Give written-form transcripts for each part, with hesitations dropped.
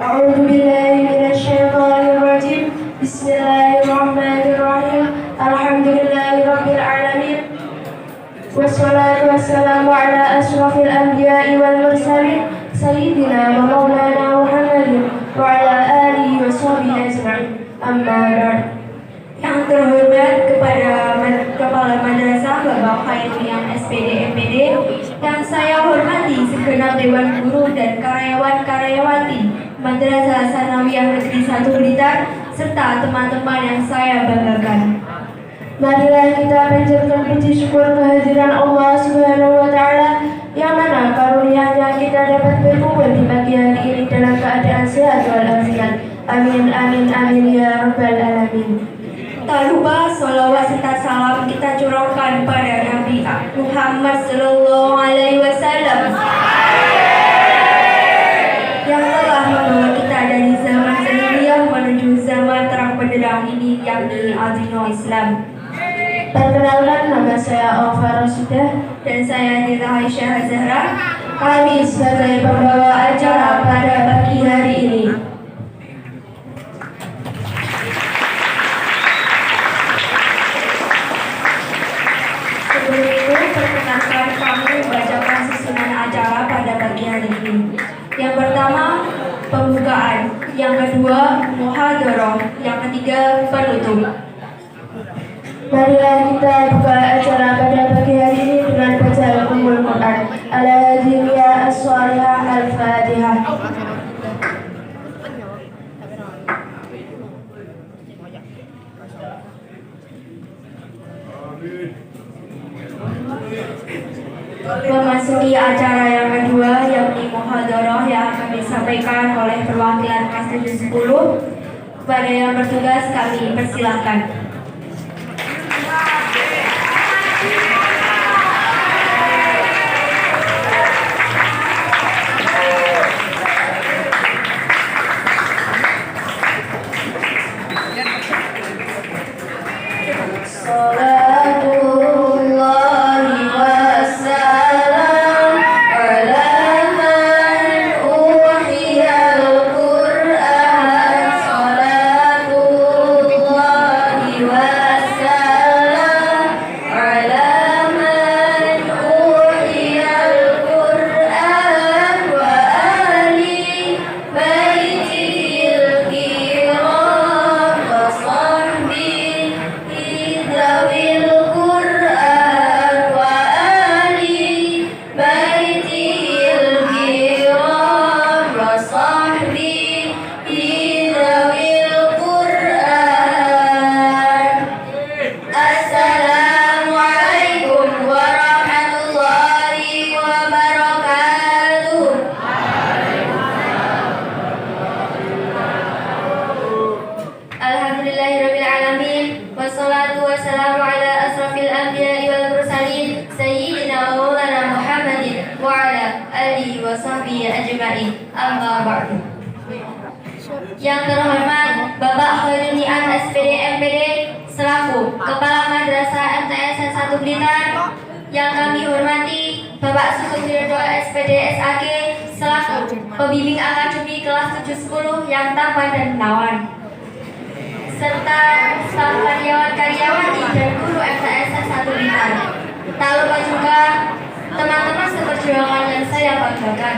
أعوذ بالله من الشيطان الرجيم. بسم الله الرحمن الرحيم. الحمد لله رب العالمين، والصلاة والسلام على أشرف الأنبياء والمرسلين سيدنا ومولانا محمد وعلى آله وصحبه أجمعين. أما بعد. Yang terhormat kepada Kepala Madrasah Bapak Khairul SPD MPD, yang saya hormati segenap Dewan Guru dan karyawan-karyawati Madrasah Sanawiyah Negeri 1 Blitar, serta teman-teman yang saya banggakan. Marilah kita panjatkan puji syukur kehadiran Allah Subhanahu wa Ta'ala, yang mana karunia-Nya kita dapat berkumpul di pagi hari ini dalam keadaan sehat walafiat. Amin amin amin ya rabbal alamin. Tak lupa salawat serta salam kita curahkan pada Nabi Muhammad Sallallahu Alaihi Wasallam yang telah membawa kita dari zaman jahiliyah menuju zaman terang benderang ini, yakni al-dino Islam. Perkenalkan, nama saya Alfa Rosidah dan saya Dila Aisyah Zahra. Kami sebagai pembawa acara pada pagi hari ini. Sebelum itu, perkenalkan kami membacakan susunan acara pada pagi hari ini. Yang pertama, pembukaan. Yang kedua, muhadharah. Yang ketiga, penutup. Marilah kita buka acara pada pagi hari ini dengan baca Ummul Quran. Al-Hadiyah As-Salihah Al-Fatihah. Memasuki acara yang kedua, yakni muhadharah, yang akan disampaikan oleh perwakilan kelas 710. Kepada yang bertugas kami persilahkan. Yang terhormat Bapak Khairul Ni'am SPD MPD selaku Kepala Madrasah MTS 1 Blitar. Yang kami hormati Bapak Sugeng Widodo SPD SAG selaku Pembimbing Akademi kelas 710 yang tampan dan menawan, serta staf karyawan-karyawati dan guru MTS 1 Blitar. Tak lupa juga teman-teman seperjuangan yang saya banggakan.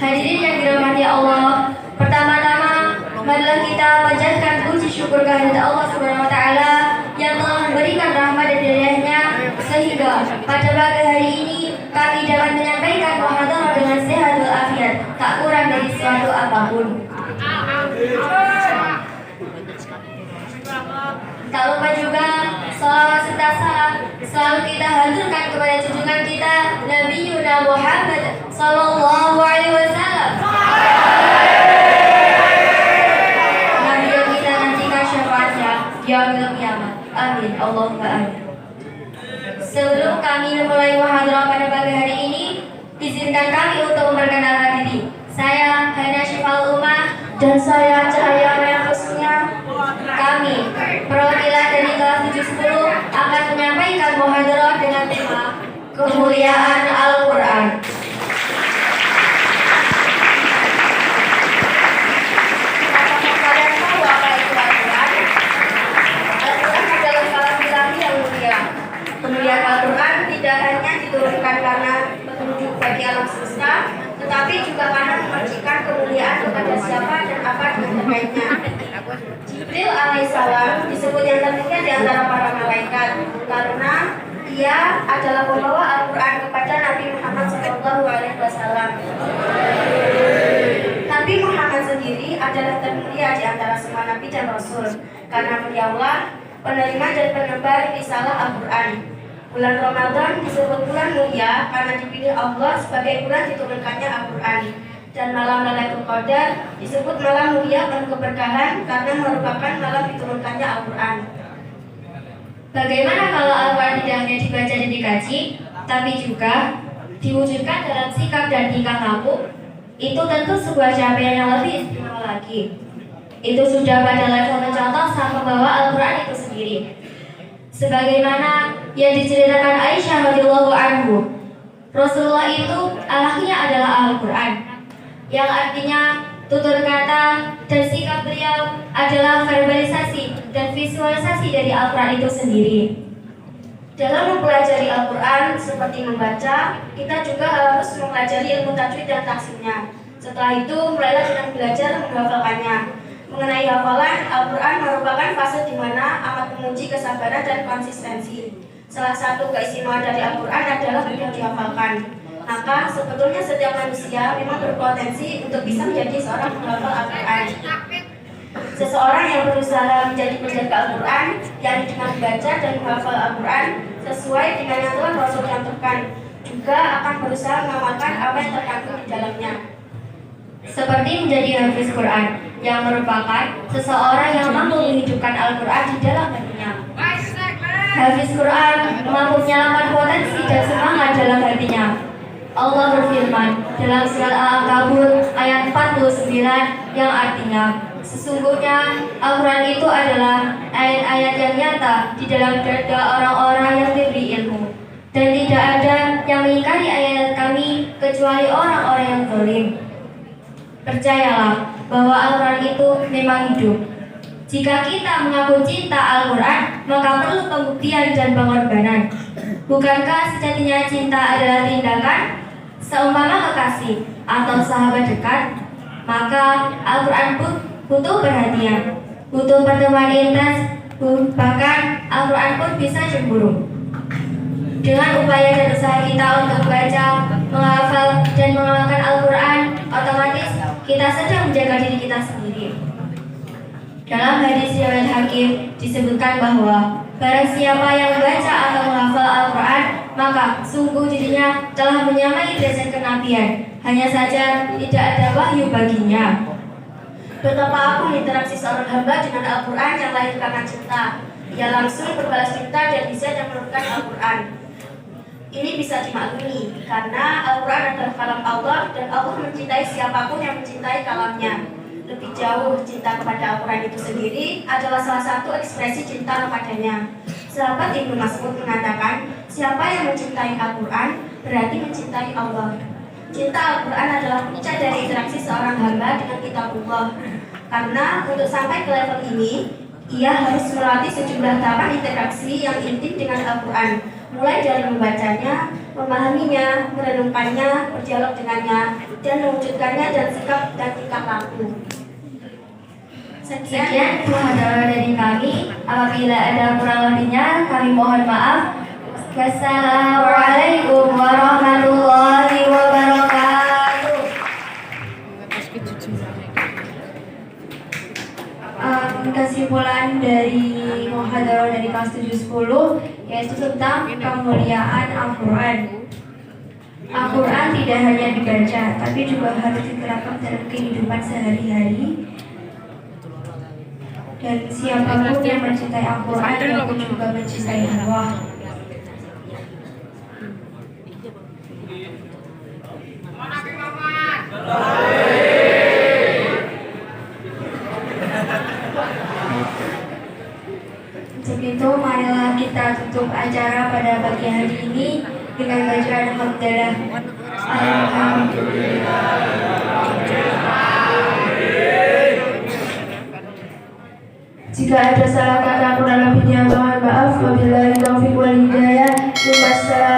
Hadirin yang dirahmati Allah, pertama-tama marilah kita panjatkan puji syukur kehadirat Allah Subhanahu wa Ta'ala yang telah memberikan rahmat dan hidayah-Nya sehingga pada pagi hari ini kami dapat menyampaikan muhadharah dengan sehat walafiat, tak kurang dari suatu apapun. Tak lupa juga salawat serta salam selalu kita haturkan kepada junjungan kita Nabi Muhammad Sallallahu Alaihi Wasallam, Nabi yang kita nantikan syafaatnya yaumil qiyamah. Amin Allahumma amin. Sebelum kami memulai muhadharah pada pagi hari ini, izinkan kami untuk memperkenalkan diri. Saya Hana Syifal Umar dan saya Cahaya Maya Husnia. Kami perwakilan dari kelas 710 akan menyampaikan muhadharah dengan tema kemuliaan Al-Quran. apa dengan terkaitnya. Jibril alaihissalam disebut yang termulia di antara para malaikat karena ia adalah pembawa Al-Quran kepada Nabi Muhammad SAW. Nabi Muhammad sendiri adalah termulia di antara semua nabi dan rasul karena beliaulah penerima dan penebar risalah Al-Quran. Bulan Ramadan disebut bulan mulia karena dipilih Allah sebagai bulan diturunkannya Al-Quran. Dan malam Lailatul Qadar disebut malam mulia penuh keberkahan karena merupakan malam diturunkannya Al-Quran. Bagaimana kalau Al-Quran tidak hanya dibaca dan dikaji, tapi juga diwujudkan dalam sikap dan tingkah laku? Itu tentu sebuah capaian yang lebih istimewa lagi. Itu sudah pada level mencontoh sang pembawa Al-Quran itu sendiri. Sebagaimana yang diceritakan Aisyah radhiyallahu anhu, Rasulullah itu alahnya adalah Al-Quran, yang artinya tutur kata dan sikap beliau adalah verbalisasi dan visualisasi dari Al-Quran itu sendiri. Dalam mempelajari Al-Quran seperti membaca, kita juga harus mempelajari ilmu tajwid dan tahsinnya. Setelah itu, mulailah dengan belajar menghafalkannya. Mengenai hafalan, Al-Quran merupakan fase di mana amat menguji kesabaran dan konsistensi. Salah satu keistimewaan dari Al-Quran adalah mudah dihafalkan. Maka sebetulnya setiap manusia memang berpotensi untuk bisa menjadi seorang penghafal Al-Quran. Seseorang yang berusaha menjadi penjaga Al-Quran, yang dengan membaca dan menghafal Al-Quran sesuai dengan yang telah Rasul cantumkan, juga akan berusaha mengamalkan apa yang terkandung di dalamnya. Seperti menjadi hafiz Quran, yang merupakan seseorang yang mampu menghidupkan Al-Quran di dalam hatinya. Hafiz Quran mampu menyalakan potensi dan semangat dalam hatinya. Allah berfirman dalam surat Al-Ankabut ayat 49 yang artinya, sesungguhnya Al-Quran itu adalah ayat-ayat yang nyata di dalam dada orang-orang yang diberi ilmu, dan tidak ada yang mengingkari ayat kami kecuali orang-orang yang zalim. Percayalah bahwa Al-Quran itu memang hidup. Jika kita mengaku cinta Al-Quran, maka perlu pembuktian dan pengorbanan. Bukankah sejatinya cinta adalah tindakan? Seumpama kekasih atau sahabat dekat, maka Al-Quran pun butuh perhatian, butuh pertemuan intens, bahkan Al-Quran pun bisa cemburu. Dengan upaya dan usaha kita untuk membaca, menghafal, dan mengamalkan Al-Quran, otomatis kita sedang menjaga diri kita sendiri. Dalam hadis riwayat Hakim disebutkan bahwa barang siapa yang membaca atau menghafal Al-Quran, maka sungguh dirinya telah menyamai derajat kenabian. Hanya saja tidak ada wahyu baginya. Betapa agung interaksi seorang hamba dengan Al-Quran yang lahir karena cinta. Ia langsung berbalas cinta dan bisa yang menurunkan Al-Quran. Ini bisa dimaklumi karena Al-Quran adalah kalam Allah dan Allah mencintai siapapun yang mencintai kalamnya. Lebih jauh, cinta kepada Al-Quran itu sendiri adalah salah satu ekspresi cinta kepadanya. Sahabat Ibnu Mas'ud mengatakan, siapa yang mencintai Al-Quran berarti mencintai Allah. Cinta Al-Quran adalah puncak dari interaksi seorang hamba dengan kitabullah. Karena untuk sampai ke level ini, ia harus melalui sejumlah tahapan interaksi yang intim dengan Al-Quran, mulai dari membacanya, memahaminya, merenungkannya, berdialog dengannya, dan mewujudkannya dan sikap dan tingkah laku. Sekian muhadharah dari kami. Apabila ada kurang lebihnya, kami mohon maaf. Wassalamualaikum warahmatullahi wabarakatuh. Kesimpulan dari muhadharah dari kelas 710 yaitu tentang kemuliaan Al-Quran. Al-Quran tidak hanya dibaca, tapi juga harus diterapkan dalam kehidupan sehari-hari. Dan siapapun yang mencintai Al-Quran, dia pun juga mencintai Allah. Untuk itu, marilah kita tutup acara pada pagi hari ini dengan bacaan hamdalah. Alhamdulillah. Jika ada salah kata kurang lebihnya mohon maaf. Wabillahi taufiq wal hidayah. Wassalamualaikum